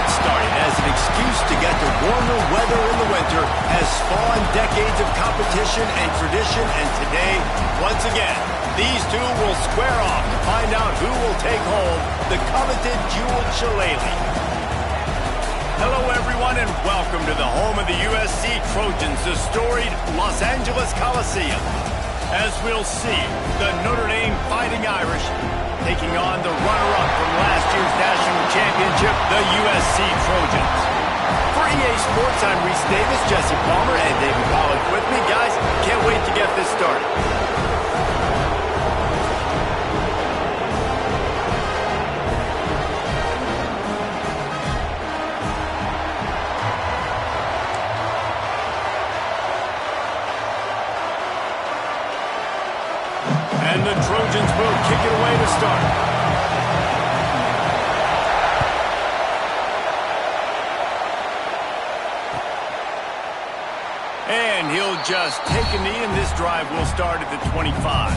get started, as an excuse to get to warmer weather in the winter has spawned decades of competition and tradition, and today, once again, these two will square off to find out who will take home the coveted jeweled shillelagh. Hello, everyone, and welcome to the home of the USC Trojans, the storied Los Angeles Coliseum. As we'll see, the Notre Dame Fighting Irish taking on the runner-up from last year's national championship, the USC Trojans. For EA Sports, I'm Reese Davis, Jesse Palmer, and David Pollack with me. Guys, can't wait to get this started. And the Trojans will kick it away to start. And he'll just take a knee, and this drive will start at the 25.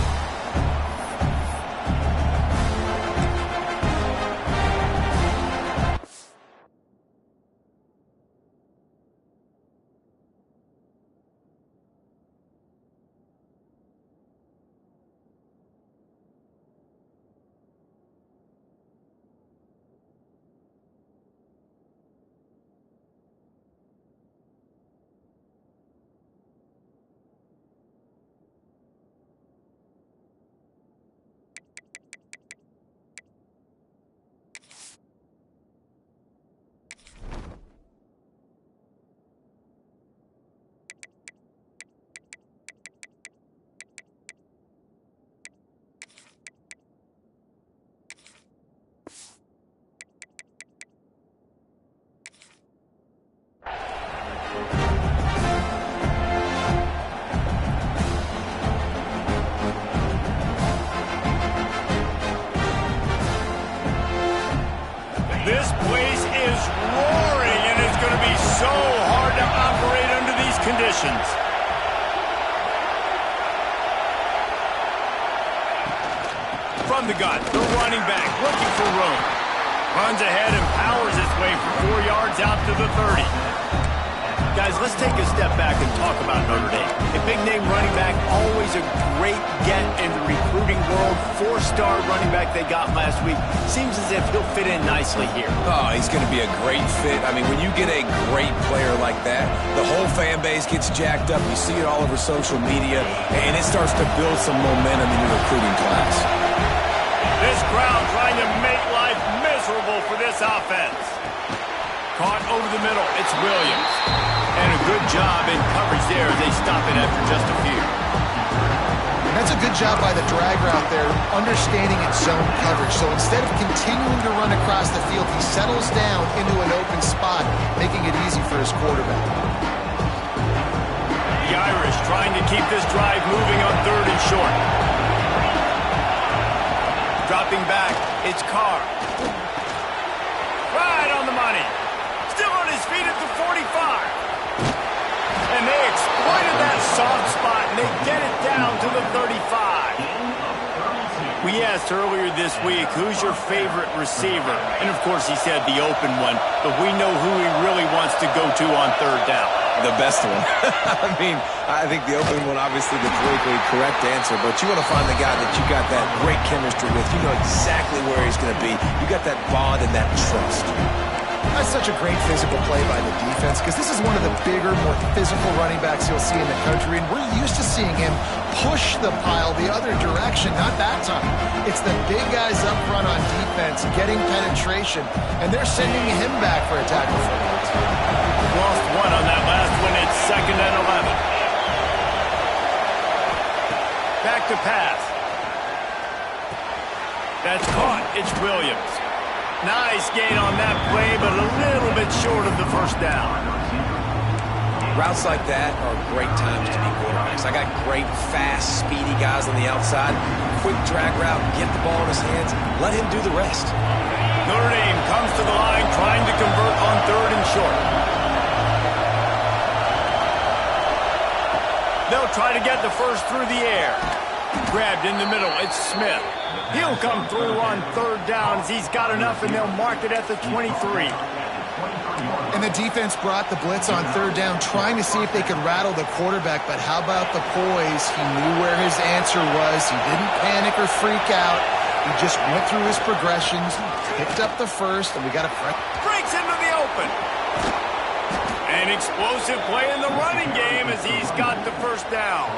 This place is roaring, and it's going to be so hard to operate under these conditions. From the gun, the running back looking for room. Runs ahead and powers his way for 4 yards out to the 30. Guys, let's take a step back and talk about Notre Dame. A big-name running back, always a great get in the recruiting world. 4-star running back they got last week. Seems as if he'll fit in nicely here. Oh, he's going to be a great fit. I mean, when you get a great player like that, the whole fan base gets jacked up. You see it all over social media, and it starts to build some momentum in your recruiting class. This crowd trying to make life miserable for this offense. Caught over the middle. It's Williams. And a good job in coverage there as they stop it after just a few. That's a good job by the drag route there, understanding its zone coverage. So instead of continuing to run across the field, he settles down into an open spot, making it easy for his quarterback. The Irish trying to keep this drive moving on 3rd and short. Dropping back, it's Carr. Right on the money. Still on his feet at the 45. And they exploited that soft spot, and they get it down to the 35. We asked earlier this week, who's your favorite receiver? And, of course, he said the open one, but we know who he really wants to go to on 3rd down. The best one. I mean, I think the open one, obviously the politically correct answer, but you want to find the guy that you got that great chemistry with. You know exactly where he's going to be. You got that bond and that trust. That's such a great physical play by the defense, because this is one of the bigger, more physical running backs you'll see in the country, and we're used to seeing him push the pile the other direction. Not that time. It's the big guys up front on defense getting penetration, and they're sending him back for a tackle for loss. Lost one on that last one. It's 2nd and 11. Back to pass. That's caught. It's Williams. Nice gain on that play, but a little bit short of the 1st down. Routes like that are great times to be quarterbacks. I got great, fast, speedy guys on the outside. Quick drag route, get the ball in his hands, let him do the rest. Notre Dame comes to the line trying to convert on 3rd and short. They'll try to get the first through the air. Grabbed in the middle, it's Smith. He'll come through on 3rd down as he's got enough, and they'll mark it at the 23. And the defense brought the blitz on third down, trying to see if they could rattle the quarterback. But how about the poise? He knew where his answer was. He didn't panic or freak out. He just went through his progressions, picked up the first, and we got a breaks into the open. An explosive play in the running game as he's got the first down.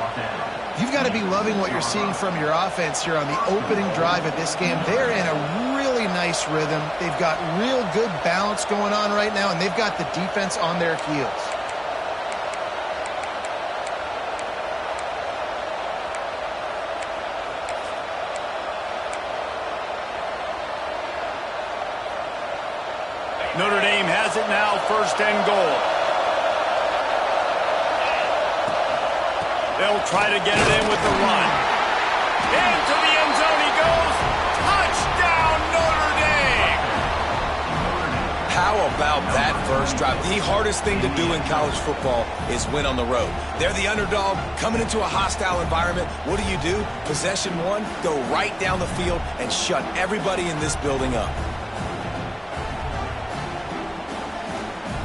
You've got to be loving what you're seeing from your offense here on the opening drive of this game. They're in a really nice rhythm. They've got real good balance going on right now, and they've got the defense on their heels. Notre Dame has it now, first and goal. They'll try to get it in with the run. Into the end zone he goes. Touchdown, Notre Dame! How about that first drive? The hardest thing to do in college football is win on the road. They're the underdog coming into a hostile environment. What do? Possession one, go right down the field and shut everybody in this building up.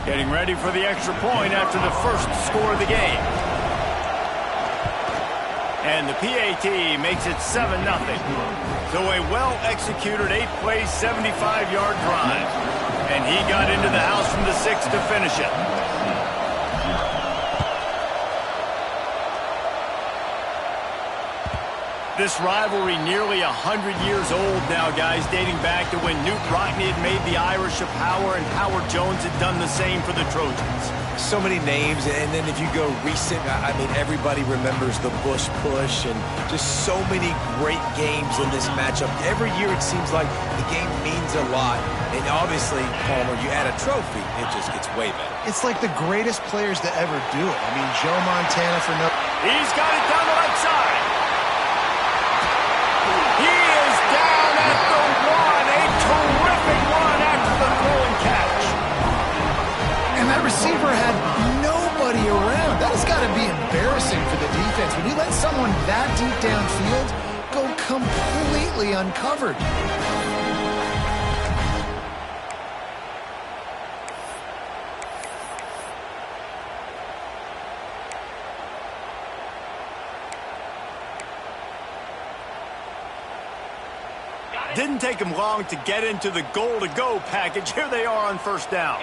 Getting ready for the extra point after the first score of the game. And the PAT makes it 7-0. So a well-executed 8-play, 75-yard drive. And he got into the house from the 6 to finish it. This rivalry nearly 100 years old now, guys, dating back to when Newt Rockne had made the Irish a power and Howard Jones had done the same for the Trojans. So many names, and then if you go recent, I mean, everybody remembers the Bush push and just so many great games in this matchup. Every year it seems like the game means a lot, and obviously, Palmer, you add a trophy, it just gets way better. It's like the greatest players to ever do it. I mean, Joe Montana for no... He's got it down the left side. He is down at the 1. A terrific run after the throw and catch. And that receiver had nobody around. That has got to be embarrassing for the defense. When you let someone that deep downfield go completely uncovered. Didn't take him long to get into the goal-to-go package. Here they are on first down.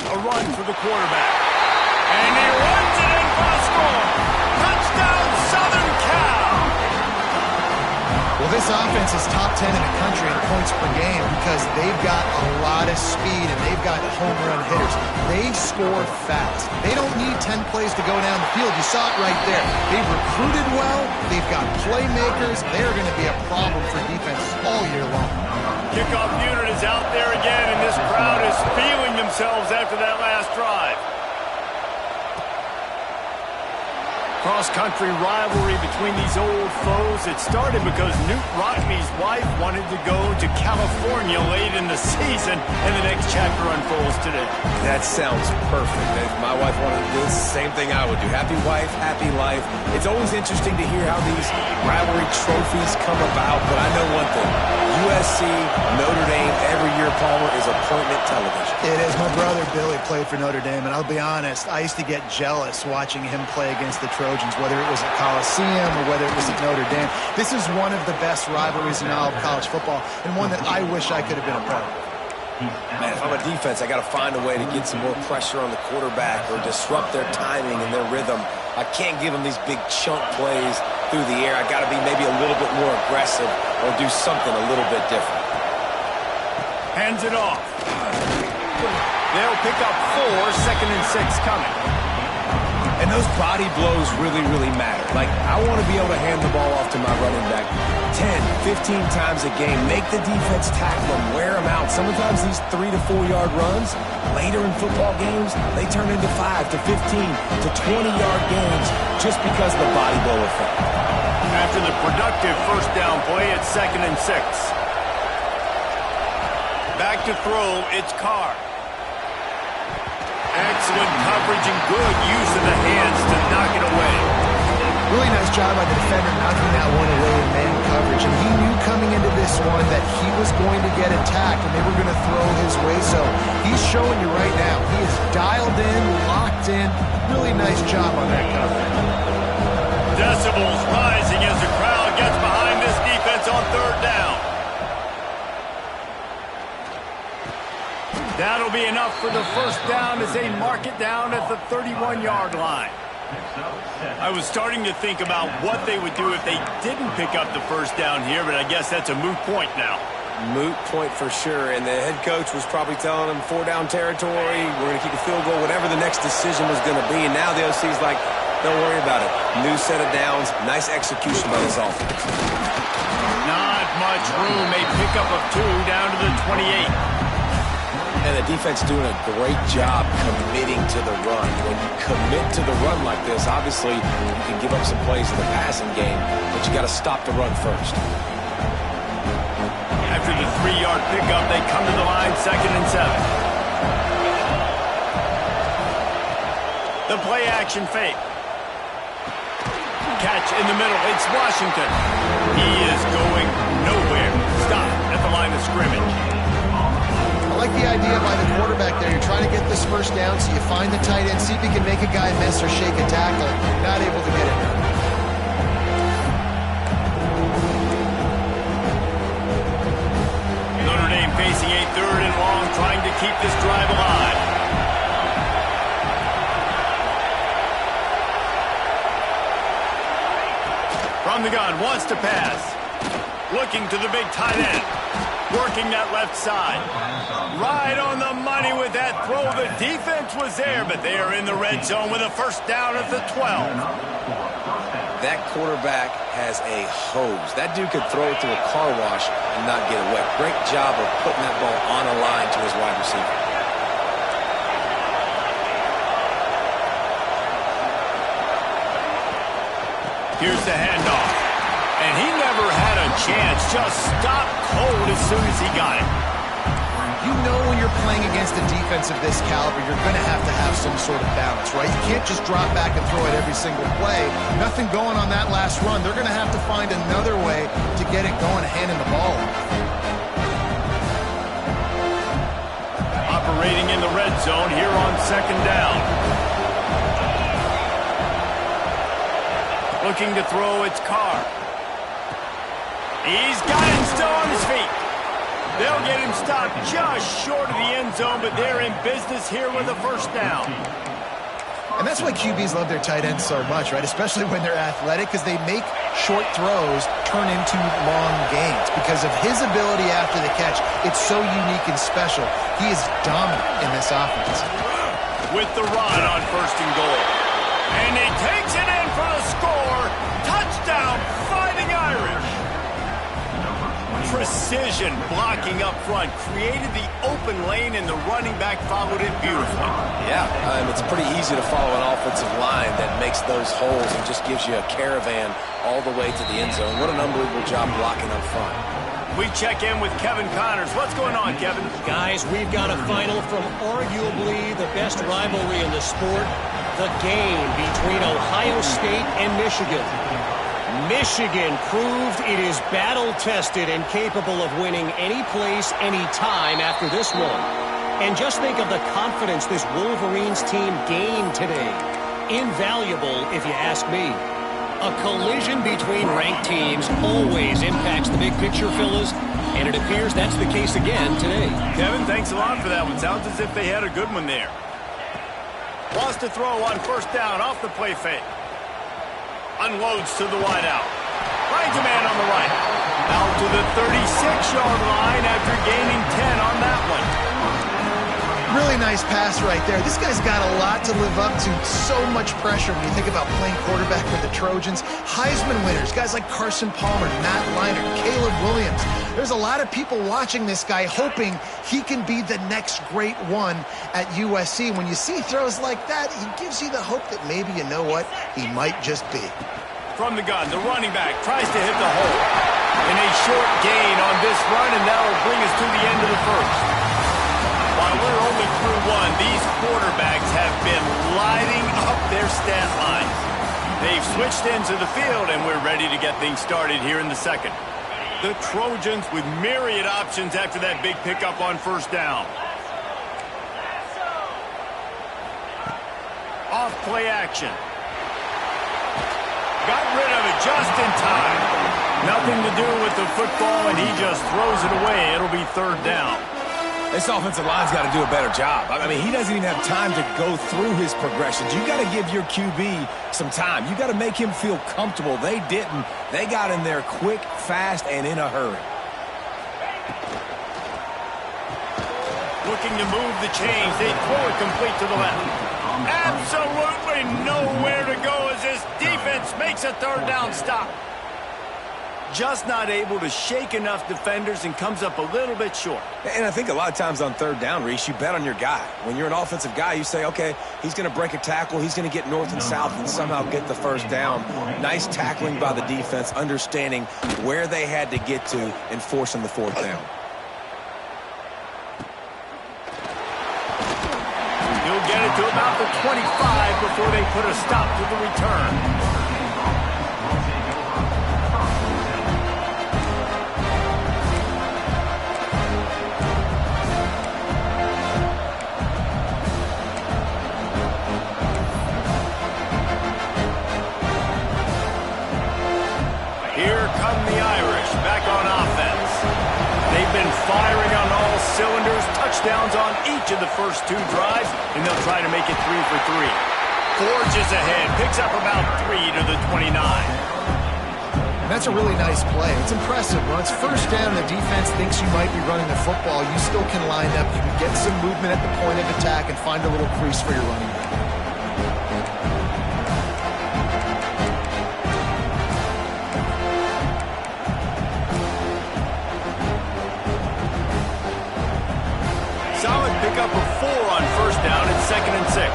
A run for the quarterback. And he runs it in for a score. Touchdown, Southern Cal. Well, this offense is top 10 in the country in points per game because they've got a lot of speed and they've got home run hitters. They score fast. They don't need 10 plays to go down the field. You saw it right there. They've recruited well. They've got playmakers. They're going to be a problem for defense all year long. Kickoff unit is out there again, and this crowd is feeling themselves after that last drive. Cross-country rivalry between these old foes. It started because Newt Rockne's wife wanted to go to California late in the season, and the next chapter unfolds today. That sounds perfect. If my wife wanted to do the same thing I would do. Happy wife, happy life. It's always interesting to hear how these rivalry trophies come about, but I know one thing. USC, Notre Dame, every year, Palmer, is appointment television. It is. My brother Billy played for Notre Dame, and I'll be honest, I used to get jealous watching him play against the Trojans, whether it was at Coliseum or whether it was at Notre Dame. This is one of the best rivalries in all of college football, and one that I wish I could have been a part of. Man, if I'm a defense, I got to find a way to get some more pressure on the quarterback or disrupt their timing and their rhythm. I can't give them these big chunk plays through the air. I got to be maybe a little bit more aggressive or do something a little bit different. Hands it off. They'll pick up 4, 2nd and 6 coming. And those body blows really, really matter. Like, I want to be able to hand the ball off to my running back 10, 15 times a game. Make the defense tackle them, wear them out. Sometimes these 3 to 4 yard runs, later in football games, they turn into 5 to 15 to 20-yard games just because of the body blow effect. After the productive first down play, it's 2nd and 6. Back to throw, it's Carr. Excellent coverage and good use of the hands to knock it away. Really nice job by the defender knocking that one away in man coverage. And he knew coming into this one that he was going to get attacked and they were going to throw his way. So he's showing you right now. He is dialed in, locked in. Really nice job on that coverage. Decibels rising as the crowd gets behind this defense on third down. That'll be enough for the first down as they mark it down at the 31-yard line. I was starting to think about what they would do if they didn't pick up the first down here, but I guess that's a moot point now. Moot point for sure, and the head coach was probably telling them 4-down territory, we're going to kick a field goal, whatever the next decision was going to be, and now the OC's like, don't worry about it. New set of downs, nice execution by this offense. Not much room, a pickup of 2 down to the 28. And the defense doing a great job committing to the run. When you commit to the run like this, obviously you can give up some plays in the passing game, but you got to stop the run first. After the 3-yard pickup, they come to the line, 2nd and 7. The play action fake. Catch in the middle, it's Washington. He is going nowhere. Stop at the line of scrimmage. I like the idea by the quarterback there. You're trying to get this first down, so you find the tight end, see if you can make a guy miss or shake a tackle. Not able to get it done. Notre Dame facing a 3rd and long, trying to keep this drive alive. From the gun, wants to pass. Looking to the big tight end. Working that left side. Right on the money with that throw. The defense was there, but they are in the red zone with a first down at the 12. That quarterback has a hose. That dude could throw it through a car wash and not get it wet. Great job of putting that ball on a line to his wide receiver. Here's the handoff. And he never had a chance. Just stopped cold as soon as he got it. You know when you're playing against a defense of this caliber, you're going to have some sort of balance, right? You can't just drop back and throw it every single play. Nothing going on that last run. They're going to have to find another way to get it going, handing the ball off. Operating in the red zone here on 2nd down. Looking to throw, it's Carr. He's got him still on his feet. They'll get him stopped just short of the end zone, but they're in business here with a first down. And that's why QBs love their tight ends so much, right? Especially when they're athletic, because they make short throws turn into long gains. Because of his ability after the catch, it's so unique and special. He is dominant in this offense. With the run on 1st and goal. And he takes it in for the score. Touchdown, Fighting Irish. Precision blocking up front created the open lane, and the running back followed it beautifully. Yeah, it's pretty easy to follow an offensive line that makes those holes and just gives you a caravan all the way to the end zone. What an unbelievable job blocking up front. We check in with Kevin Connors. What's going on, Kevin? Guys, we've got a final from arguably the best rivalry in the sport, the game between Ohio State and Michigan. Michigan proved it is battle-tested and capable of winning any place, any time after this one. And just think of the confidence this Wolverines team gained today. Invaluable, if you ask me. A collision between ranked teams always impacts the big picture, fellas, and it appears that's the case again today. Kevin, thanks a lot for that one. Sounds as if they had a good one there. Wants to throw on 1st down off the play fake. Unloads to the wideout. Finds a man on the right. Out to the 36-yard line after gaining 10 on that one. Really nice pass right there. This guy's got a lot to live up to. So much pressure when you think about playing quarterback for the Trojans. Heisman winners, guys like Carson Palmer, Matt Leinart, Caleb Williams. There's a lot of people watching this guy hoping he can be the next great one at USC. When you see throws like that, he gives you the hope that maybe, you know what, he might just be. From the gun, the running back tries to hit the hole. And a short gain on this run, and that will bring us to the end of the first. While we're only through one, these quarterbacks have been lighting up their stat lines. They've switched into the field, and we're ready to get things started here in the second. The Trojans with myriad options after that big pickup on first down. Off play action. Got rid of it just in time. Nothing to do with the football, and he just throws it away. It'll be third down. This offensive line's got to do a better job. I mean, he doesn't even have time to go through his progressions. You got to give your QB some time. You got to make him feel comfortable. They didn't. They got in there quick, fast, and in a hurry. Looking to move the chains. They throw it complete to the left. Absolutely nowhere to go as this defense makes a third down stop. Just not able to shake enough defenders and comes up a little bit short. And I think a lot of times on third down, Reese, you bet on your guy. When you're an offensive guy, you say, okay, he's going to break a tackle. He's going to get north and south and somehow get the first down. Nice tackling by the defense, understanding where they had to get to and forcing the fourth down. He'll get it to about the 25 before they put a stop to the return. Here come the Irish back on offense. They've been firing on all cylinders, touchdowns on each of the first two drives, and they'll try to make it 3 for 3. Forges ahead, picks up about 3 to the 29. And that's a really nice play. It's impressive. When it's first down and the defense thinks you might be running the football, you still can line up. You can get some movement at the point of attack and find a little crease for your running back. Solid pickup of 4 on first down at 2nd and 6.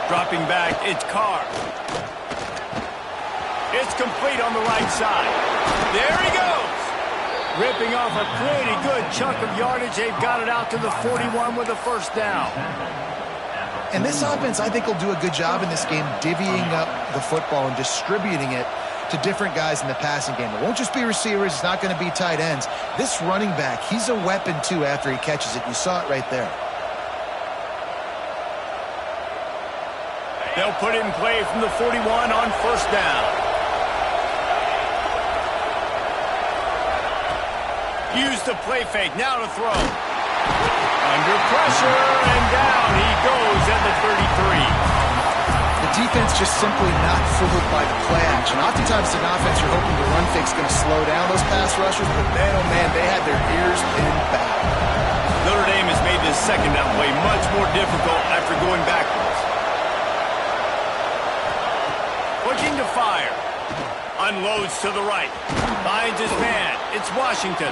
Dropping back, it's Carr. It's complete on the right side. There he goes. Ripping off a pretty good chunk of yardage. They've got it out to the 41 with a first down. And this offense, I think, will do a good job in this game divvying up the football and distributing it to different guys in the passing game. It won't just be receivers. It's not going to be tight ends. This running back, he's a weapon, too, after he catches it. You saw it right there. They'll put it in play from the 41 on first down. Use the play fake. Now to throw. Under pressure, and down he goes at the 33. The defense just simply not fooled by the play action. Oftentimes, an offense you're hoping the run fix is going to slow down those pass rushers, but man, oh man, they had their ears pinned back. Notre Dame has made this second down play much more difficult after going backwards. Looking to fire. Unloads to the right. Finds his man. It's Washington.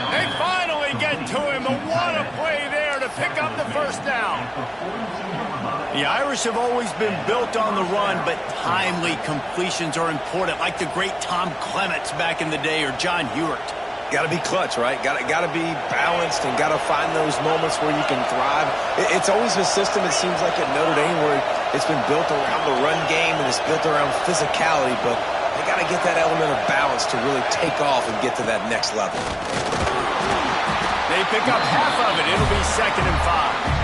They finally get to him. And what a play there to pick up the first down. The Irish have always been built on the run, but timely completions are important, like the great Tom Clements back in the day or John Hewart. Got to be clutch, right? Got to be balanced and got to find those moments where you can thrive. It's always a system, it seems like, at Notre Dame where it's been built around the run game and it's built around physicality, but they got to get that element of balance to really take off and get to that next level. They pick up half of it. It'll be 2nd and 5.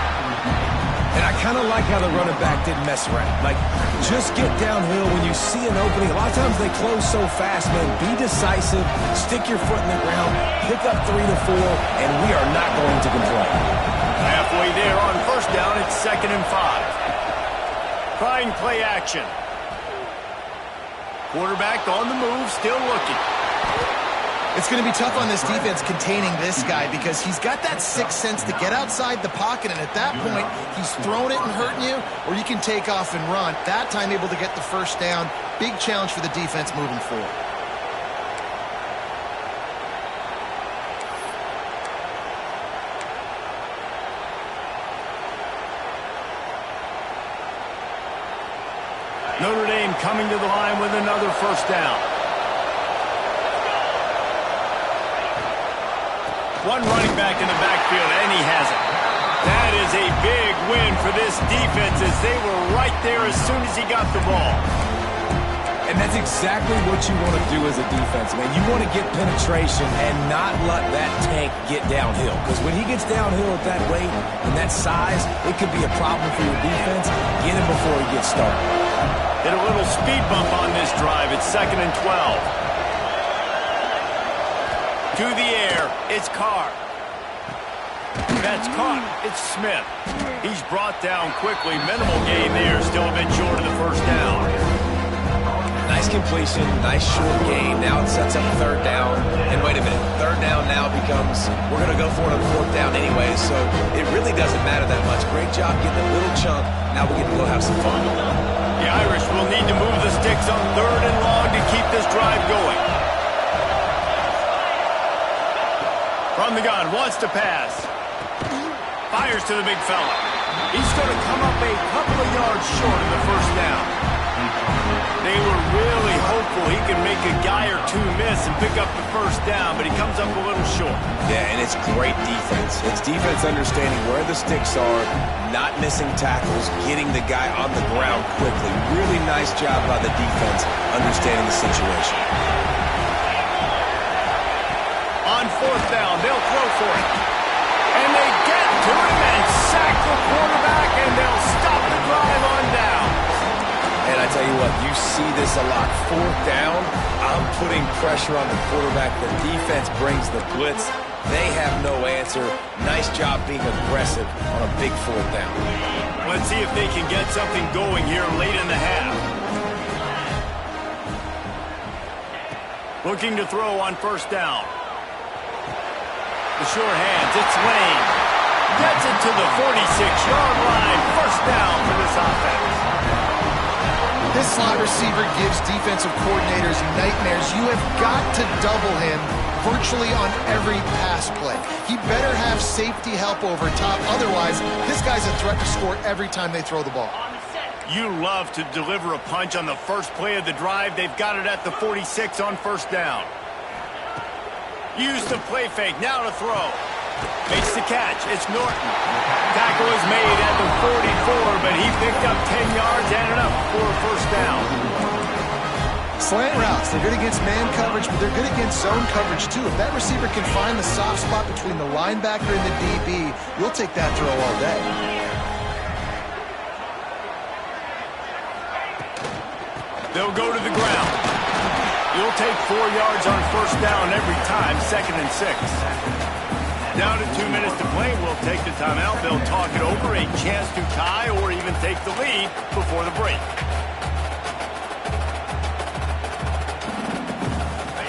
And I kind of like how the running back didn't mess around. Like, just get downhill when you see an opening. A lot of times they close so fast, man. Be decisive, stick your foot in the ground, pick up 3 to 4, and we are not going to complain. Halfway there on first down, it's 2nd and 5. Trying play action. Quarterback on the move, still looking. It's going to be tough on this defense containing this guy because he's got that sixth sense to get outside the pocket, and at that point, he's throwing it and hurting you, or you can take off and run. That time able to get the first down. Big challenge for the defense moving forward. Notre Dame coming to the line with another first down. One running back in the backfield, and he has it. That is a big win for this defense as they were right there as soon as he got the ball. And that's exactly what you want to do as a defense, man. You want to get penetration and not let that tank get downhill. Because when he gets downhill at that rate and that size, it could be a problem for your defense. Get him before he gets started. Hit a little speed bump on this drive. It's 2nd and 12. To the air, it's Carr. That's caught. It's Smith. He's brought down quickly. Minimal gain there. Still a bit short of the first down. Nice completion, nice short gain. Now it sets up 3rd down. And wait a minute, 3rd down now becomes, we're going to go for it on 4th down anyway, so it really doesn't matter that much. Great job getting a little chunk. Now we get to go have some fun. The Irish will need to move the sticks on 3rd and long to keep this drive going. From the gun, wants to pass. Fires to the big fella. He's going to come up a couple of yards short of the first down. They were really hopeful he could make a guy or two miss and pick up the first down, but he comes up a little short. Yeah, and it's great defense. It's defense understanding where the sticks are, not missing tackles, getting the guy on the ground quickly. Really nice job by the defense understanding the situation. On 4th down, they'll throw for it. And they get to him and sack the quarterback, and they'll stop the drive on down. And I tell you what, you see this a lot. 4th down, I'm putting pressure on the quarterback. The defense brings the blitz. They have no answer. Nice job being aggressive on a big 4th down. Let's see if they can get something going here late in the half. Looking to throw on 1st down. The short hands, it's Lane. Gets it to the 46-yard line. 1st down for this offense. This slot receiver gives defensive coordinators nightmares. You have got to double him virtually on every pass play. He better have safety help over top. Otherwise, this guy's a threat to score every time they throw the ball. You love to deliver a punch on the first play of the drive. They've got it at the 46 on 1st down. Use the play fake. Now to throw. Makes the catch. It's Norton. Tackle is made at the 44, but he picked up 10 yards and enough for a 1st down. Slant routes, they're good against man coverage, but they're good against zone coverage too. If that receiver can find the soft spot between the linebacker and the DB, you'll take that throw all day. They'll go to the ground. You'll take 4 yards on 1st down every time, 2nd and 6. Down to 2 minutes to play. We'll take the timeout. They'll talk it over. A chance to tie or even take the lead before the break.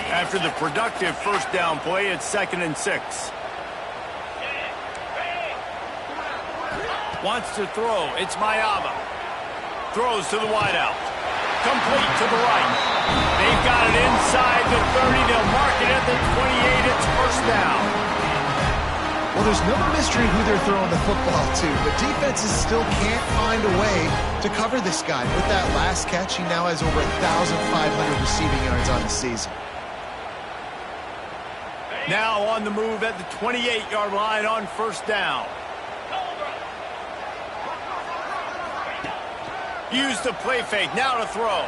After the productive 1st down play, it's 2nd and 6. Wants to throw. It's Mayava. Throws to the wideout. Complete to the right. They've got it inside the 30. They'll mark it at the 28. It's 1st down. Well, there's no mystery who they're throwing the football to, but defenses still can't find a way to cover this guy. With that last catch, he now has over 1,500 receiving yards on the season. Now on the move at the 28-yard line on 1st down. Use the play fake. Now to throw.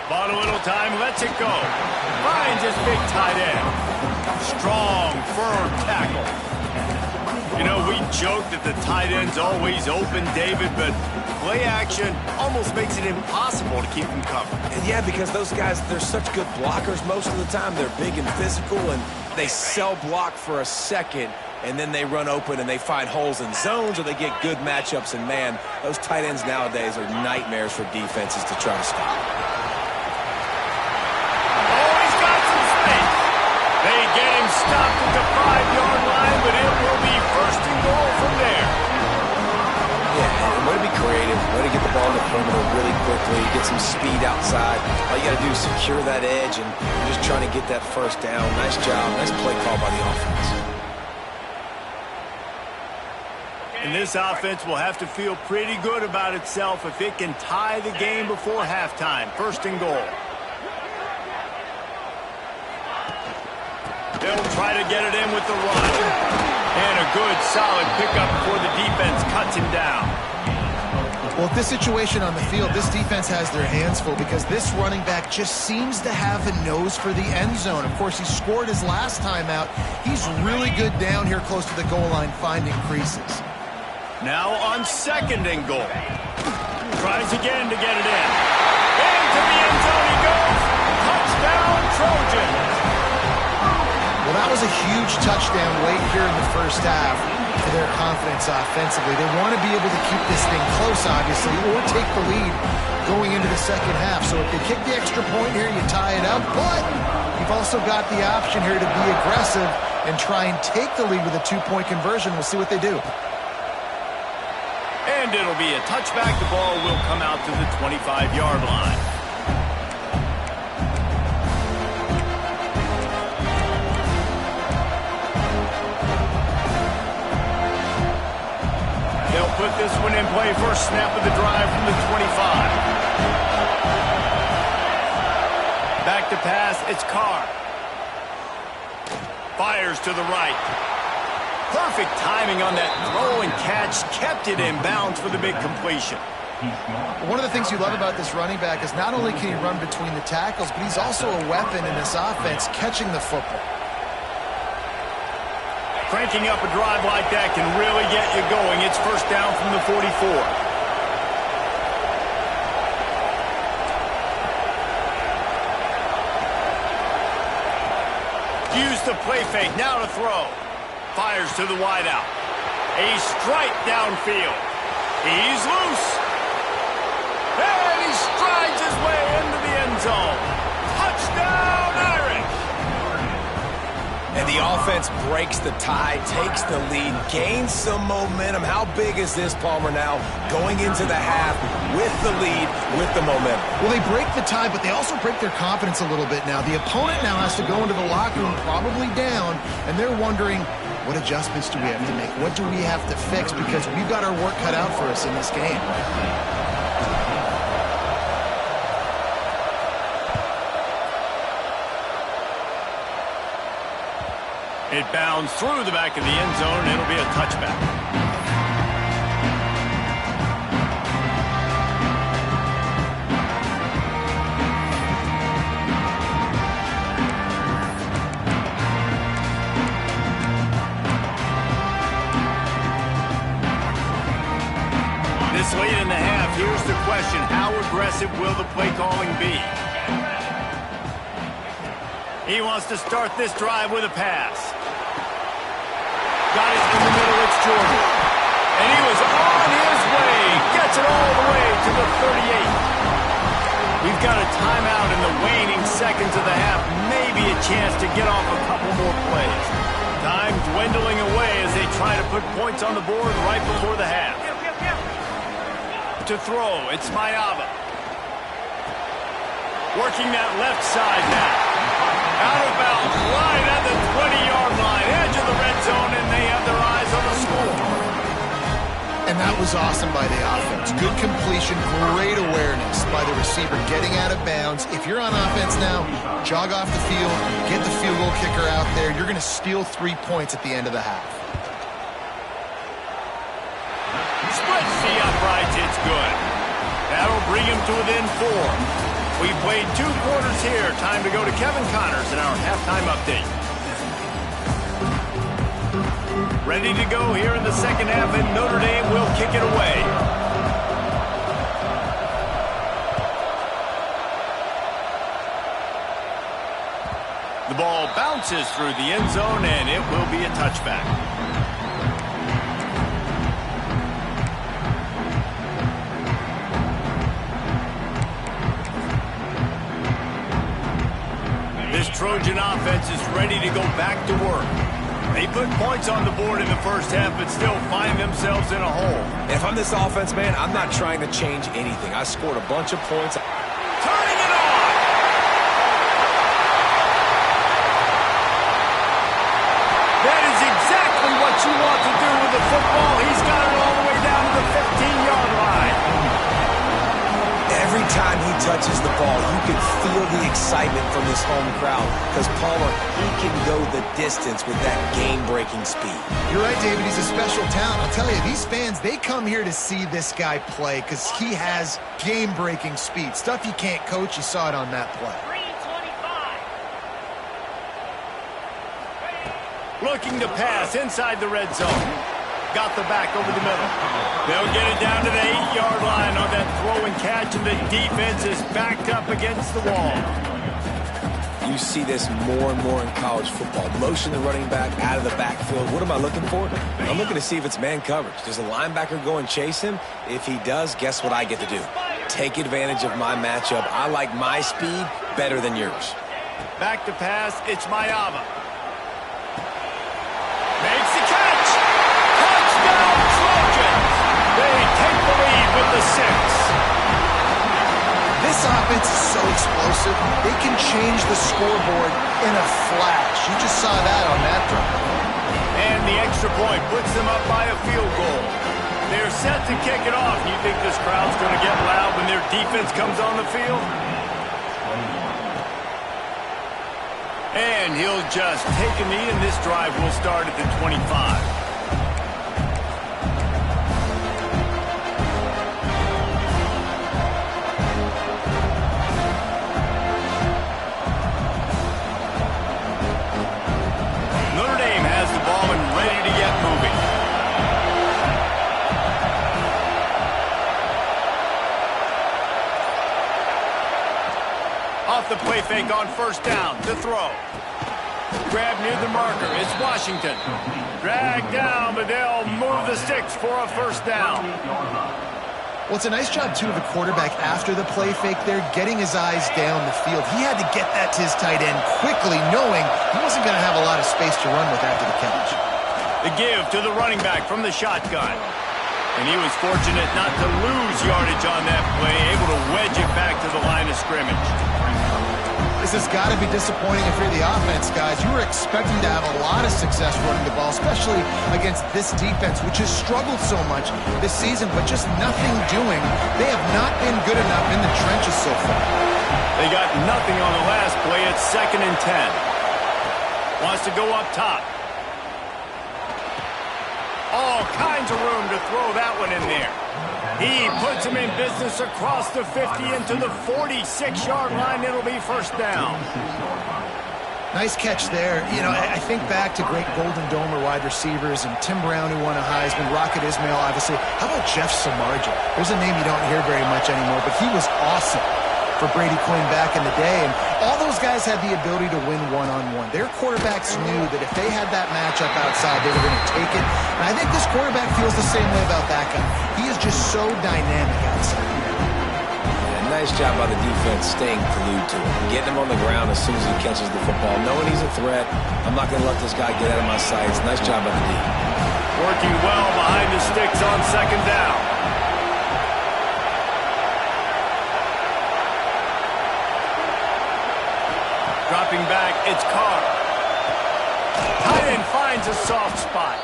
Bought a little time. Lets it go. Finds his big tight end. Strong, firm tackle. You know, we joke that the tight end's always open, David, but play action almost makes it impossible to keep them covered. And yeah, because those guys, they're such good blockers most of the time. They're big and physical, and they sell block for a second, and then they run open and they find holes in zones, or they get good matchups. And man, those tight ends nowadays are nightmares for defenses to try to stop. They get him stopped at the 5-yard line, but it will be 1st and goal from there. Yeah, way to be creative, way to get the ball in the perimeter really quickly, get some speed outside. All you got to do is secure that edge, and you're just trying to get that 1st down. Nice job, nice play call by the offense. And this offense will have to feel pretty good about itself if it can tie the game before halftime. 1st and goal. They'll try to get it in with the run. And a good, solid pickup before the defense cuts him down. Well, at this situation on the field, this defense has their hands full because this running back just seems to have a nose for the end zone. Of course, he scored his last time out. He's really good down here close to the goal line finding creases. Now on 2nd and goal. Tries again to get it in. Into the end zone he goes. Touchdown, Trojans. Well, that was a huge touchdown late here in the first half for their confidence offensively. They want to be able to keep this thing close, obviously, or take the lead going into the second half. So if they kick the extra point here, you tie it up. But you've also got the option here to be aggressive and try and take the lead with a 2-point conversion. We'll see what they do. And it'll be a touchback. The ball will come out to the 25-yard line. They'll put this one in play. First snap of the drive from the 25. Back to pass. It's Carr. Fires to the right. Perfect timing on that throw and catch. Kept it in bounds for the big completion. One of the things you love about this running back is not only can he run between the tackles, but he's also a weapon in this offense catching the football. Cranking up a drive like that can really get you going. It's first down from the 44. Use the play fake. Now to throw. Fires to the wideout. A strike downfield. He's loose. And he strides his way into the end zone. Touchdown, Irish. And the offense breaks the tie, takes the lead, gains some momentum. How big is this, Palmer, now going into the half with the lead, with the momentum? Well, they break the tie, but they also break their confidence a little bit now. The opponent now has to go into the locker room probably down, and they're wondering, what adjustments do we have to make? What do we have to fix? Because we've got our work cut out for us in this game. It bounds through the back of the end zone. It'll be a touchback. This late in the half, here's the question. How aggressive will the play calling be? He wants to start this drive with a pass. Got it in the middle, it's Jordan. And he was on his way. Gets it all the way to the 38. We've got a timeout in the waning seconds of the half. Maybe a chance to get off a couple more plays. Time dwindling away as they try to put points on the board right before the half. To throw, it's Mayaba. Working that left side now. Out of bounds, right at the 20-yard line, edge of the red zone, and they have their eyes on the score. And that was awesome by the offense. Good completion, great awareness by the receiver getting out of bounds. If you're on offense now, jog off the field, get the field goal kicker out there. You're going to steal 3 points at the end of the half. Splits the uprights, it's good. That'll bring him to within 4. We've played 2 quarters here. Time to go to Kevin Connors in our halftime update. Ready to go here in the second half, and Notre Dame will kick it away. The ball bounces through the end zone, and it will be a touchback. This Trojan offense is ready to go back to work. They put points on the board in the first half, but still find themselves in a hole. If I'm this offense, man, I'm not trying to change anything. I scored a bunch of points. Turning it on! That is exactly what you want to do with the football. He's got it all the way down to the 15-yard line. Every time he touches the ball, you can feel the excitement from this home crowd because Palmer, he can go the distance with that game-breaking speed. You're right, David. He's a special talent. I'll tell you, these fans, they come here to see this guy play because he has game-breaking speed. Stuff you can't coach. You saw it on that play. Looking to pass inside the red zone. Got the back over the middle. They'll get it down to the 8-yard line on that throw and catch, and the defense is backed up against the wall. You see this more and more in college football. Motion the running back out of the backfield. What am I looking for? I'm looking to see if it's man coverage. Does the linebacker go and chase him? If he does, guess what I get to do? Take advantage of my matchup. I like my speed better than yours. Back to pass, it's Mayava. Makes the catch! Touchdown Trojans! They take the lead with the 6. This offense is so explosive, they can change the scoreboard in a flash. You just saw that on that drive. And the extra point puts them up by a field goal. They're set to kick it off. You think this crowd's going to get loud when their defense comes on the field? And he'll just take a knee, and this drive will start at the 25. Notre Dame has the ball and ready to get moving. Off the play fake on first down to throw. Grab near the marker. It's Washington. Drag down, but they'll move the sticks for a first down. Well, it's a nice job, too, of the quarterback after the play fake there, getting his eyes down the field. He had to get that to his tight end quickly, knowing he wasn't going to have a lot of space to run with after the catch. The give to the running back from the shotgun. And he was fortunate not to lose yardage on that play, able to wedge it back to the line of scrimmage. This has got to be disappointing if you're the offense, guys. You were expecting to have a lot of success running the ball, especially against this defense, which has struggled so much this season, but just nothing doing. They have not been good enough in the trenches so far. They got nothing on the last play. It's 2nd and 10. Wants to go up top. All kinds of room to throw that one in there. He puts him in business across the 50 into the 46-yard line. It'll be first down. Nice catch there. You know, I think back to great Golden Domer wide receivers and Tim Brown, who won a Heisman, Rocket Ismail, obviously. How about Jeff Samardzija? There's a name you don't hear very much anymore, but he was awesome for Brady Quinn back in the day. And all those guys had the ability to win one-on-one. Their quarterbacks knew that if they had that matchup outside, they were going to take it. And I think this quarterback feels the same way about that guy. He is just so dynamic outside. Nice job by the defense staying glued to him, getting him on the ground as soon as he catches the football, knowing he's a threat. I'm not going to let this guy get out of my sights. Nice job by the D. Working well behind the sticks on 2nd down. Dropping back, it's Carr. Tight end finds a soft spot.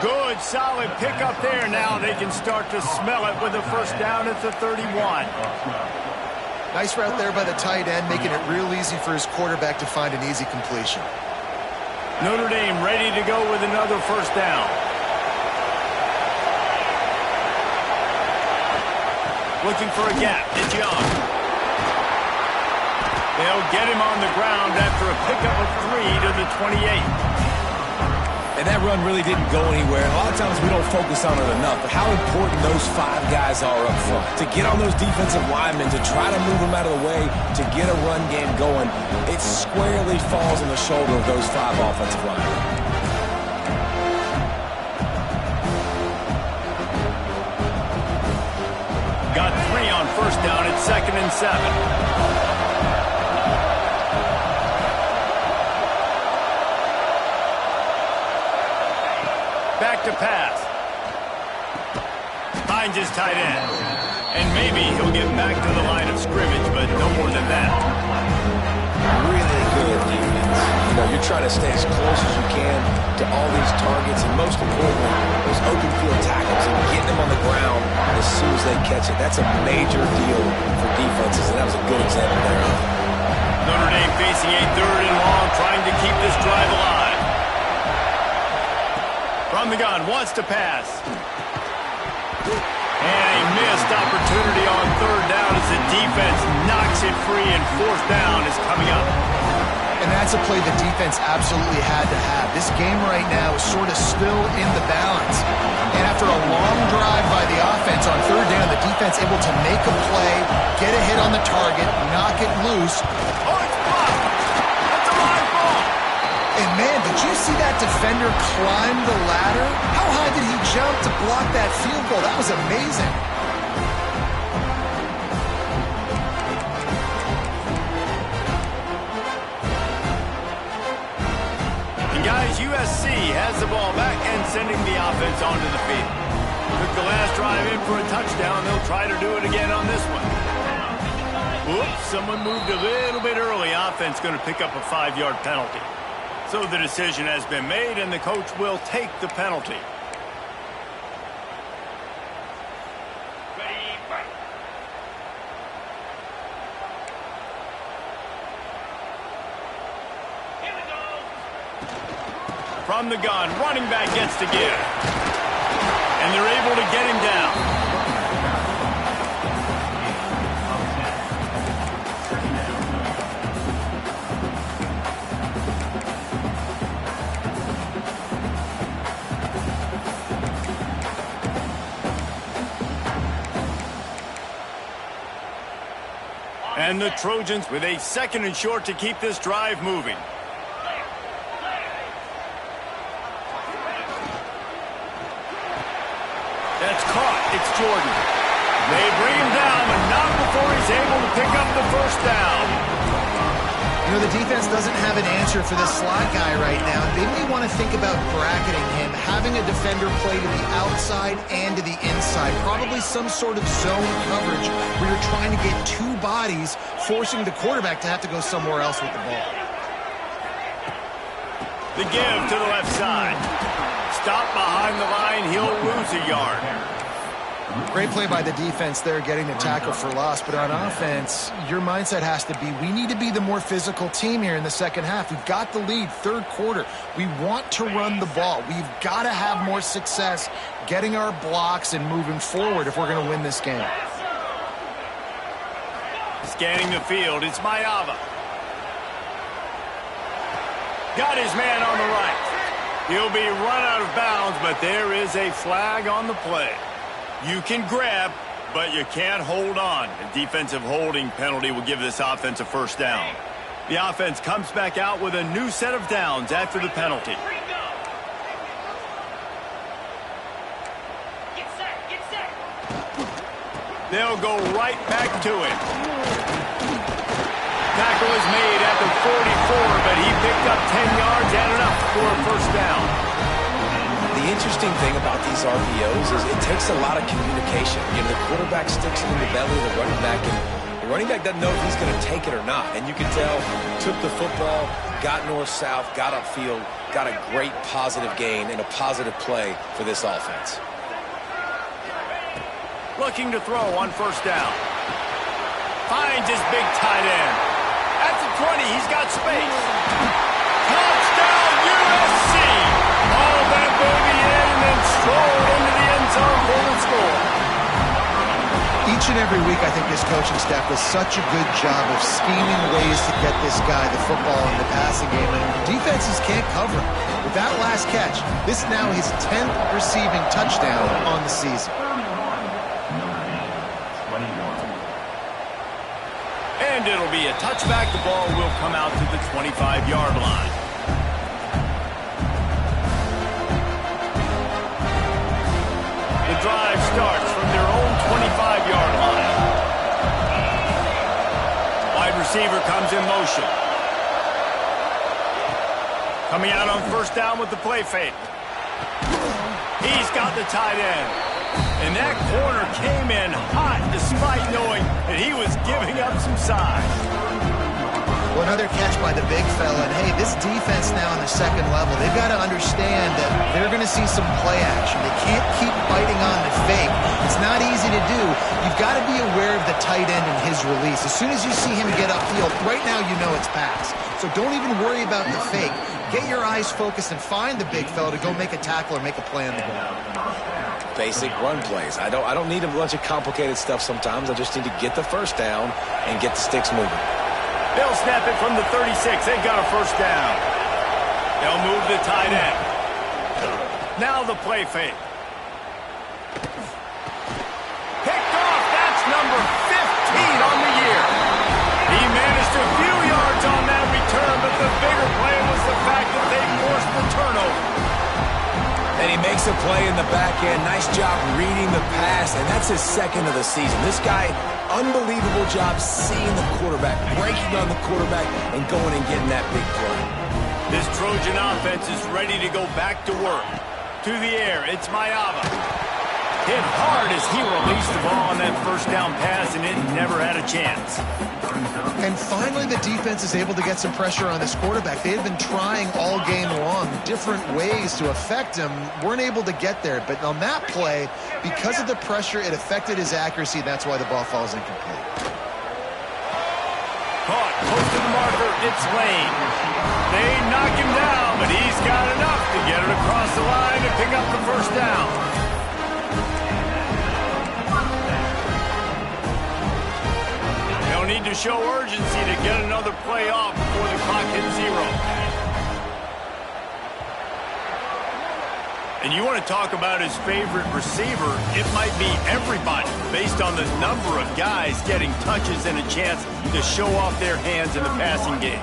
Good, solid pickup there. Now they can start to smell it with a first down at the 31. Nice route there by the tight end, making it real easy for his quarterback to find an easy completion. Notre Dame ready to go with another first down. Looking for a gap. It's Young. They'll get him on the ground after a pickup of 3 to the 28. And that run really didn't go anywhere. A lot of times we don't focus on it enough, but how important those 5 guys are up front. To get on those defensive linemen, to try to move them out of the way, to get a run game going, it squarely falls on the shoulder of those 5 offensive linemen. Got 3 on first down at 2nd and 7. Back to pass. Finds his tight end. And maybe he'll get back to the line of scrimmage, but no more than that. Really good defense. You know, you're trying to stay as close as you can to all these targets, and most importantly, those open field tackles and getting them on the ground as soon as they catch it. That's a major deal for the gun, wants to pass. And a missed opportunity on third down as the defense knocks it free, and fourth down is coming up. And that's a play the defense absolutely had to have. This game right now is sort of still in the balance. And after a long drive by the offense on third down, the defense able to make a play, get a hit on the target, knock it loose. Oh, it's blocked. That's a live ball. And man, did you see that defender climb the ladder? How high did he jump to block that field goal? That was amazing. Guys, USC has the ball back and sending the offense onto the field. Took the last drive in for a touchdown. They'll try to do it again on this one. Whoops, someone moved a little bit early. Offense going to pick up a 5-yard penalty. So the decision has been made, and the coach will take the penalty. From the gun, running back gets to give. And they're able to get him down. And the Trojans with a 2nd and short to keep this drive moving. That's caught. It's Jordan. They bring him down, but not before he's able to pick up the first down. You know, the defense doesn't have an answer for this slot guy right now. They may want to think about bracketing him, having a defender play to the outside and to the inside. Probably some sort of zone coverage where you're trying to get two bodies, forcing the quarterback to have to go somewhere else with the ball. The give to the left side. Stop behind the line. He'll lose a yard. Great play by the defense there, getting the tackle for loss. But on offense, your mindset has to be, we need to be the more physical team here in the second half. We've got the lead, third quarter. We want to run the ball. We've got to have more success getting our blocks and moving forward if we're going to win this game. Scanning the field, it's Mayava. Got his man on the right. He'll be run out of bounds, but there is a flag on the play. You can grab, but you can't hold on. A defensive holding penalty will give this offense a first down. The offense comes back out with a new set of downs after the penalty. They'll go right back to it. Tackle is made at the 44, but he picked up 10 yards and enough for a first down. The interesting thing about these RPOs is it takes a lot of communication. You know, the quarterback sticks it in the belly of the running back, and the running back doesn't know if he's going to take it or not. And you can tell, took the football, got north-south, got upfield, got a great positive gain and a positive play for this offense. Looking to throw on first down. Finds his big tight end. At the 20, he's got space. Touchdown, USC! All that baby in and then stroll into the end zone for the score. Each and every week, I think this coaching staff does such a good job of scheming ways to get this guy the football in the passing game, and defenses can't cover him. With that last catch, this is now his 10th receiving touchdown on the season. And it'll be a touchback. The ball will come out to the 25-yard line. The drive starts from their own 25-yard line. Wide receiver comes in motion. Coming out on first down with the play fake. He's got the tight end. And that corner came in hot despite knowing that he was giving up some size. Well, another catch by the big fella. And, hey, this defense now on the second level, they've got to understand that they're going to see some play action. They can't keep biting on the fake. It's not easy to do. You've got to be aware of the tight end and his release. As soon as you see him get upfield, right now you know it's pass. So don't even worry about the fake. Get your eyes focused and find the big fella to go make a tackle or make a play on the ball. Basic run plays. I don't need a bunch of complicated stuff sometimes. I just need to get the first down and get the sticks moving. They'll snap it from the 36. They got a first down. They'll move the tight end. Now the play fake. Picked off. That's number 15 on the year. He managed a few yards on that return, but the bigger play was the fact that they forced the turnover. And he makes a play in the back end. Nice job reading the pass, and that's his second of the season. This guy, unbelievable job seeing the quarterback, breaking on the quarterback, and going and getting that big play. This Trojan offense is ready to go back to work. To the air, it's Mayava. Hit hard as he released the ball on that first down pass, and it never had a chance. And finally, the defense is able to get some pressure on this quarterback. They had been trying all game long different ways to affect him. Weren't able to get there. But on that play, because of the pressure, it affected his accuracy. That's why the ball falls incomplete. Caught, close to the marker, it's Lane. They knock him down, but he's got enough to get it across the line and pick up the first down. They'll need to show urgency to get another play off before the clock hits 0. And you want to talk about his favorite receiver, it might be everybody, based on the number of guys getting touches and a chance to show off their hands in the passing game.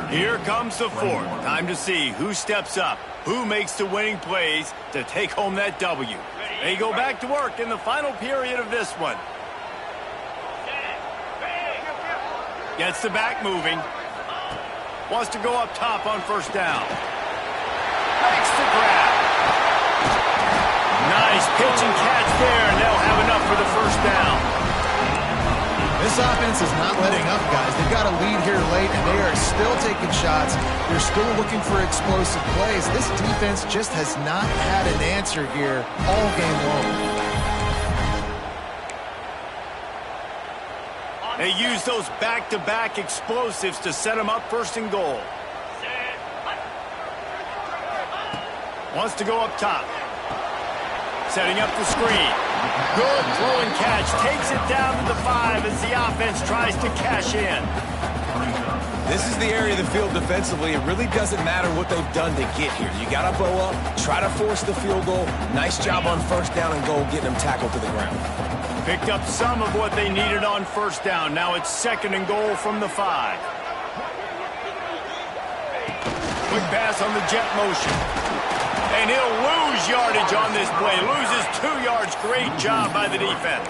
Here comes the fourth. Time to see who steps up, who makes the winning plays to take home that W. They go back to work in the final period of this one. Gets the back moving. Wants to go up top on first down. Makes the grab. Nice pitch and catch there, and they'll have enough for the first down. This offense is not letting up, guys. They've got a lead here late, and they are still taking shots. They're still looking for explosive plays. This defense just has not had an answer here all game long. They use those back-to-back explosives to set them up first and goal. Wants to go up top. Setting up the screen. Good throw and catch. Takes it down to the 5 as the offense tries to cash in. This is the area of the field defensively. It really doesn't matter what they've done to get here. You got to bow up, try to force the field goal. Nice job on first down and goal, getting them tackled to the ground. Picked up some of what they needed on first down. Now it's second and goal from the 5. Quick pass on the jet motion. And he'll lose yardage on this play. Loses 2 yards. Great job by the defense.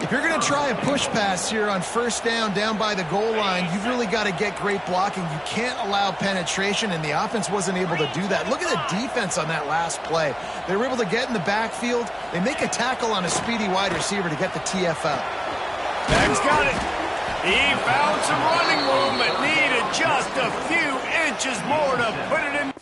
If you're going to try a push pass here on first down by the goal line, you've really got to get great blocking. You can't allow penetration, and the offense wasn't able to do that. Look at the defense on that last play. They were able to get in the backfield. They make a tackle on a speedy wide receiver to get the TFL. Bag's got it. He found some running movement. Needed just a few inches more to put it in.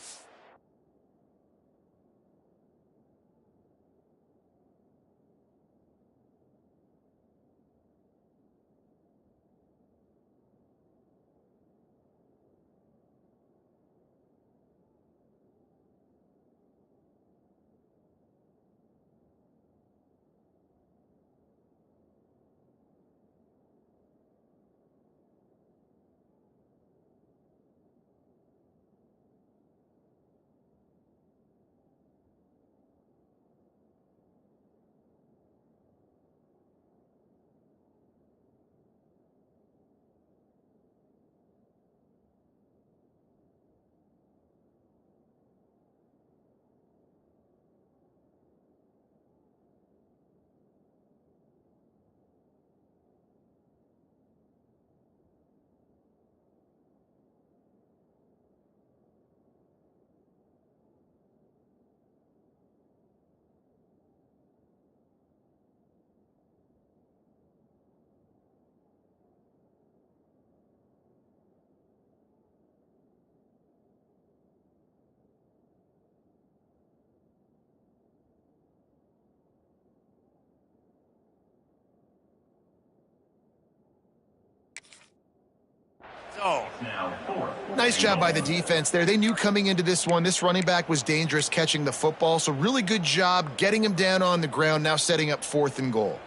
Nice job by the defense there. They knew coming into this one, this running back was dangerous catching the football, so really good job getting him down on the ground, now setting up 4th and goal.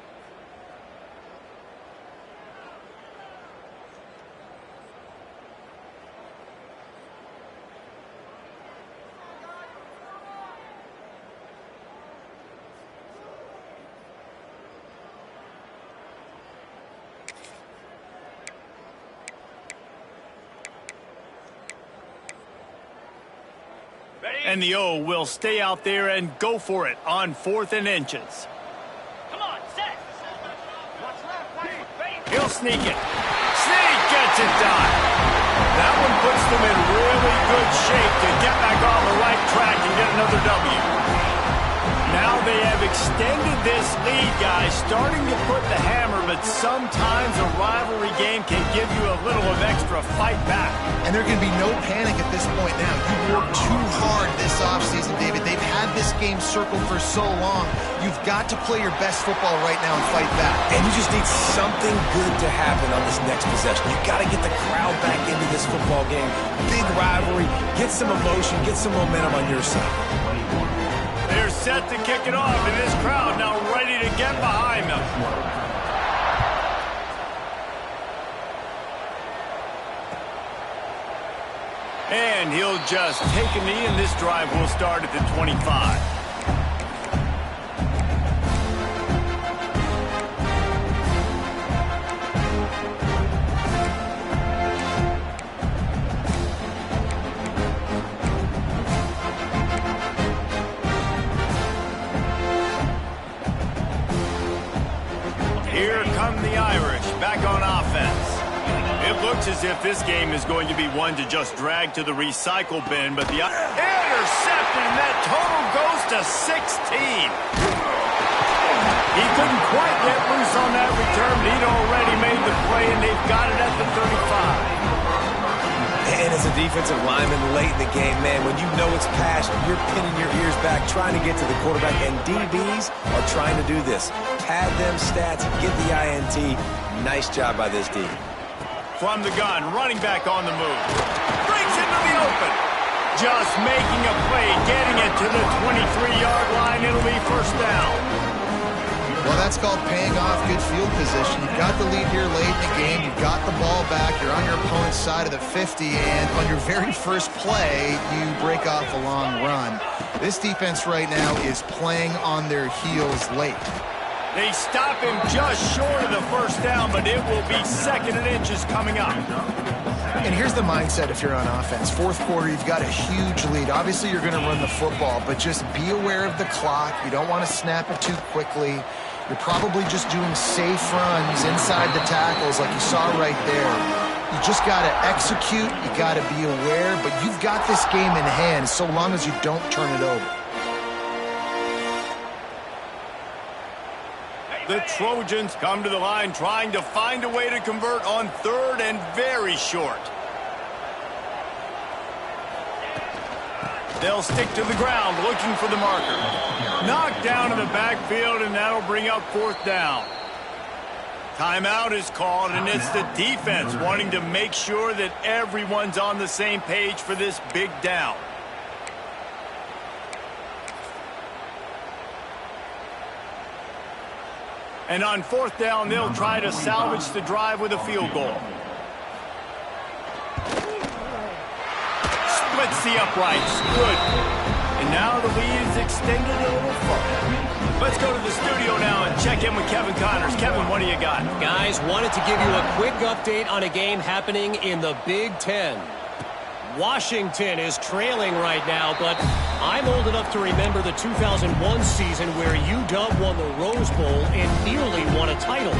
And the O will stay out there and go for it on 4th and inches. Come on, set. He'll sneak it. Sneak gets it done. That one puts them in really good shape to get back on the right track and get another W. Now they have extended this lead, guys, starting to put the hammer, but sometimes a rivalry game can give you a little of extra fight back. And there can be no panic at this point now. You worked too hard this offseason, David. They've had this game circled for so long. You've got to play your best football right now and fight back. And you just need something good to happen on this next possession. You've got to get the crowd back into this football game. Big rivalry. Get some emotion. Get some momentum on your side. They're set to kick it off, and this crowd now ready to get behind them. And he'll just take a knee, and this drive will start at the 25. Here come the Irish back on offense. It looks as if this game is going to be one to just drag to the recycle bin, but the intercepted, and that total goes to 16. He couldn't quite get loose on that return, but he'd already made the play, and they've got it at the 35. And as a defensive lineman late in the game, man, when you know it's passed, you're pinning your ears back, trying to get to the quarterback, and DBs are trying to do this. Pad them stats, get the INT. Nice job by this D. From the gun, running back on the move. Brings into the open. Just making a play, getting it to the 23-yard line. It'll be 1st down. Well, that's called paying off good field position. You've got the lead here late in the game. You've got the ball back. You're on your opponent's side of the 50, and on your very first play, you break off a long run. This defense right now is playing on their heels late. They stop him just short of the 1st down, but it will be 2nd and inches coming up. And here's the mindset if you're on offense. 4th quarter, you've got a huge lead. Obviously, you're going to run the football, but just be aware of the clock. You don't want to snap it too quickly. You're probably just doing safe runs inside the tackles like you saw right there. You just got to execute. You got to be aware, but you've got this game in hand so long as you don't turn it over. The Trojans come to the line trying to find a way to convert on 3rd and very short. They'll stick to the ground looking for the marker. Knocked down in the backfield, and that'll bring up 4th down. Timeout is called, and it's the defense wanting to make sure that everyone's on the same page for this big down. And on 4th down, they'll try to salvage the drive with a field goal. Splits the uprights. Good. And now the lead is extended a little further. Let's go to the studio now and check in with Kevin Connors. Kevin, what do you got? Guys, wanted to give you a quick update on a game happening in the Big Ten. Washington is trailing right now, but I'm old enough to remember the 2001 season where UW won the Rose Bowl and nearly won a title.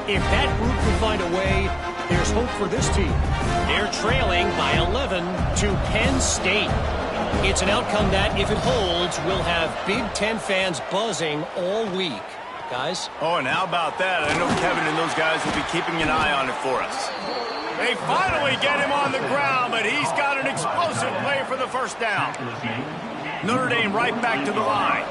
If that group can find a way, there's hope for this team. They're trailing by 11 to Penn State. It's an outcome that, if it holds, will have Big Ten fans buzzing all week. Guys? Oh, and how about that? I know Kevin and those guys will be keeping an eye on it for us. They finally get him on the ground, but he's got an explosive play for the 1st down. Notre Dame right back to the line.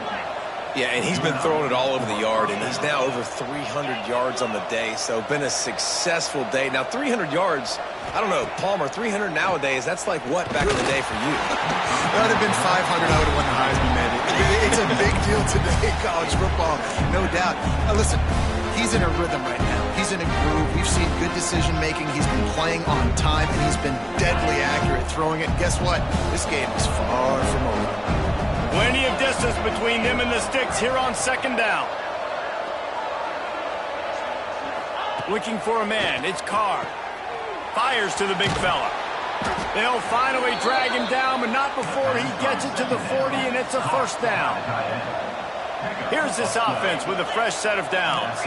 Yeah, and he's been throwing it all over the yard, and he's now over 300 yards on the day, so been a successful day. Now, 300 yards, I don't know, Palmer, 300 nowadays, that's like what back in the day for you? That would have been 500, I would have won the Heisman, maybe. It's a big deal today in college football, no doubt. Listen, he's in a rhythm right now. He's in a groove. We've seen good decision-making. He's been playing on time, and he's been deadly accurate throwing it. Guess what? This game is far from over. Plenty of distance between him and the sticks here on second down. Looking for a man. It's Carr. Fires to the big fella. They'll finally drag him down, but not before he gets it to the 40, and it's a first down. Here's this offense with a fresh set of downs.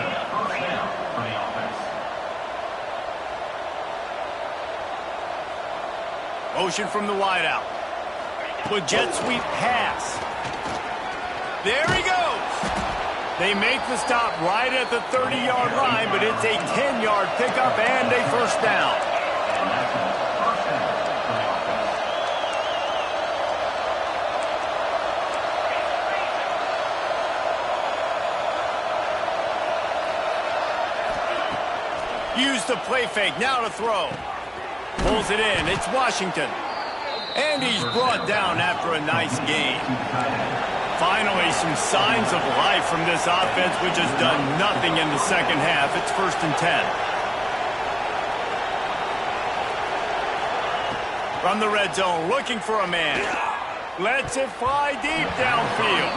Motion from the wideout. With jet sweep pass. There he goes. They make the stop right at the 30-yard line, but it's a 10-yard pickup and a first down. Use the play fake, now to throw. Pulls it in, it's Washington. And he's brought down after a nice gain. Finally, some signs of life from this offense, which has done nothing in the second half. It's 1st and 10. From the red zone, looking for a man. Lets it fly deep downfield.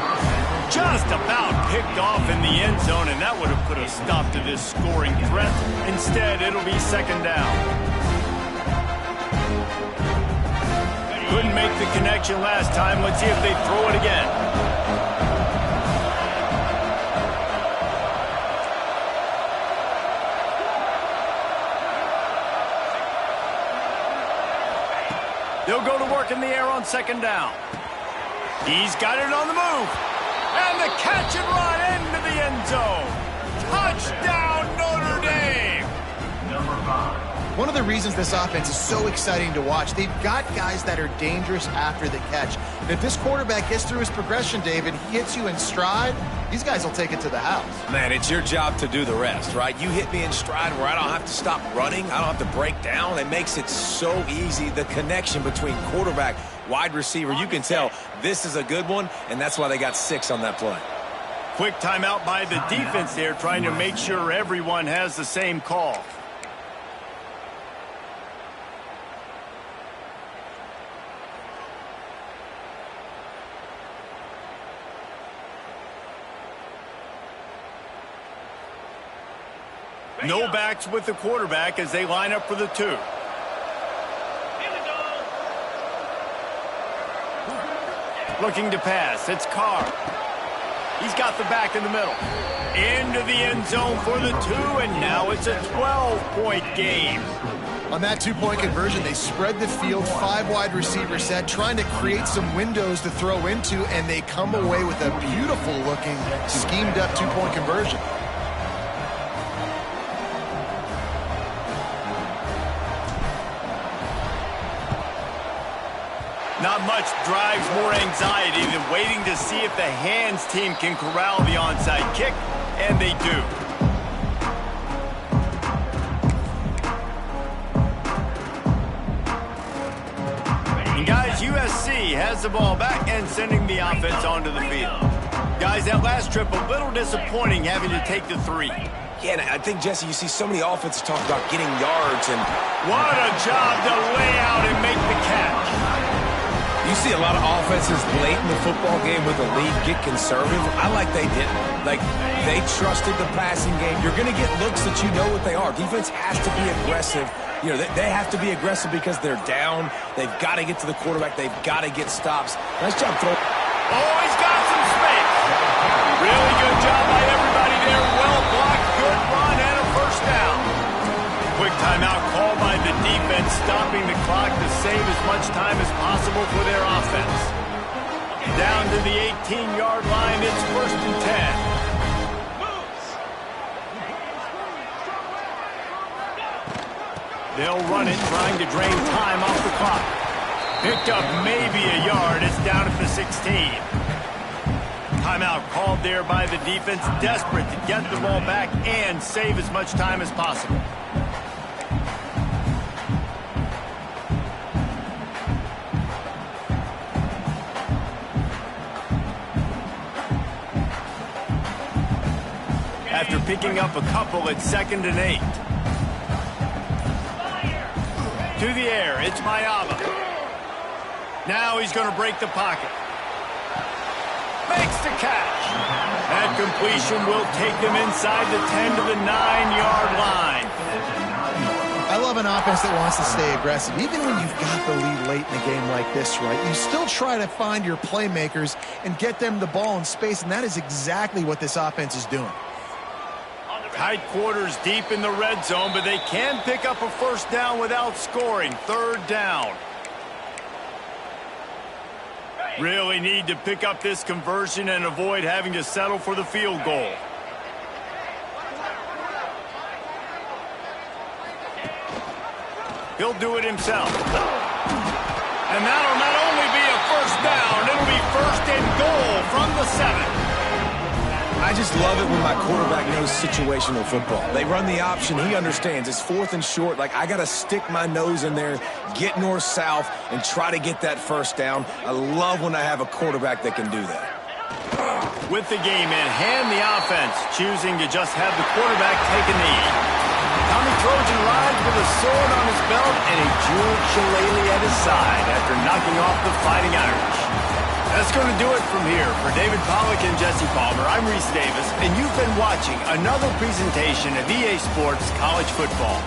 Just about picked off in the end zone, and that would have put a stop to this scoring threat. Instead, it'll be second down. Couldn't make the connection last time. Let's see if they throw it again. They'll go to work in the air on second down. He's got it on the move. And the catch and run into the end zone. Touchdown, Notre Dame. Number 5. One of the reasons this offense is so exciting to watch, they've got guys that are dangerous after the catch. And if this quarterback gets through his progression, David, he hits you in stride, these guys will take it to the house. Man, it's your job to do the rest, right? You hit me in stride where I don't have to stop running. I don't have to break down. It makes it so easy. The connection between quarterback, wide receiver, you can tell this is a good one, and that's why they got 6 on that play. Quick timeout by the defense there, trying to make sure everyone has the same call. No backs with the quarterback as they line up for the 2. Looking to pass. It's Carr. He's got the back in the middle. Into the end zone for the 2, and now it's a 12-point game. On that 2-point conversion, they spread the field, 5 wide receiver set, trying to create some windows to throw into, and they come away with a beautiful-looking, schemed-up 2-point conversion. Not much drives more anxiety than waiting to see if the hands team can corral the onside kick, and they do. And guys, USC has the ball back and sending the offense onto the field. Guys, that last trip a little disappointing having to take the 3. Yeah, and I think, Jesse, you see so many offenses talk about getting yards, and what a job to lay out and make the catch. you see a lot of offenses late in the football game with the lead get conservative. I like they didn't. Like, they trusted the passing game. You're going to get looks that you know what they are. Defense has to be aggressive. You know, they have to be aggressive because they're down. They've got to get to the quarterback. They've got to get stops. Nice job throwing. Oh, he's got some space. Really good job by everybody there. Well blocked, good run, and a first down. Quick timeout called by the defense, stopping the clock to save as much time as possible for their offense. Down to the 18-yard line, it's 1st and 10. They'll run it, trying to drain time off the clock. Picked up maybe a yard. It's down at the 16. Timeout called there by the defense, desperate to get the ball back and save as much time as possible. After picking up a couple at 2nd and 8. To the air, it's Mayava. Now he's going to break the pocket. Makes the catch. That completion will take them inside the 10 to the 9-yard line. I love an offense that wants to stay aggressive. Even when you've got the lead late in a game like this, right, you still try to find your playmakers and get them the ball in space, and that is exactly what this offense is doing. Tight quarters deep in the red zone, but they can pick up a first down without scoring. 3rd down. Really need to pick up this conversion and avoid having to settle for the field goal. He'll do it himself. And that'll not only be a first down, it'll be 1st and goal from the 7. I just love it when my quarterback knows situational football. They run the option. He understands. It's 4th and short. Like, I got to stick my nose in there, get north-south, and try to get that first down. I love when I have a quarterback that can do that. With the game in hand, the offense choosing to just have the quarterback take a knee. Tommy Trojan rides with a sword on his belt and a jeweled shillelagh at his side after knocking off the Fighting Irish. That's going to do it from here. For David Pollack and Jesse Palmer, I'm Reese Davis, and you've been watching another presentation of EA Sports College Football.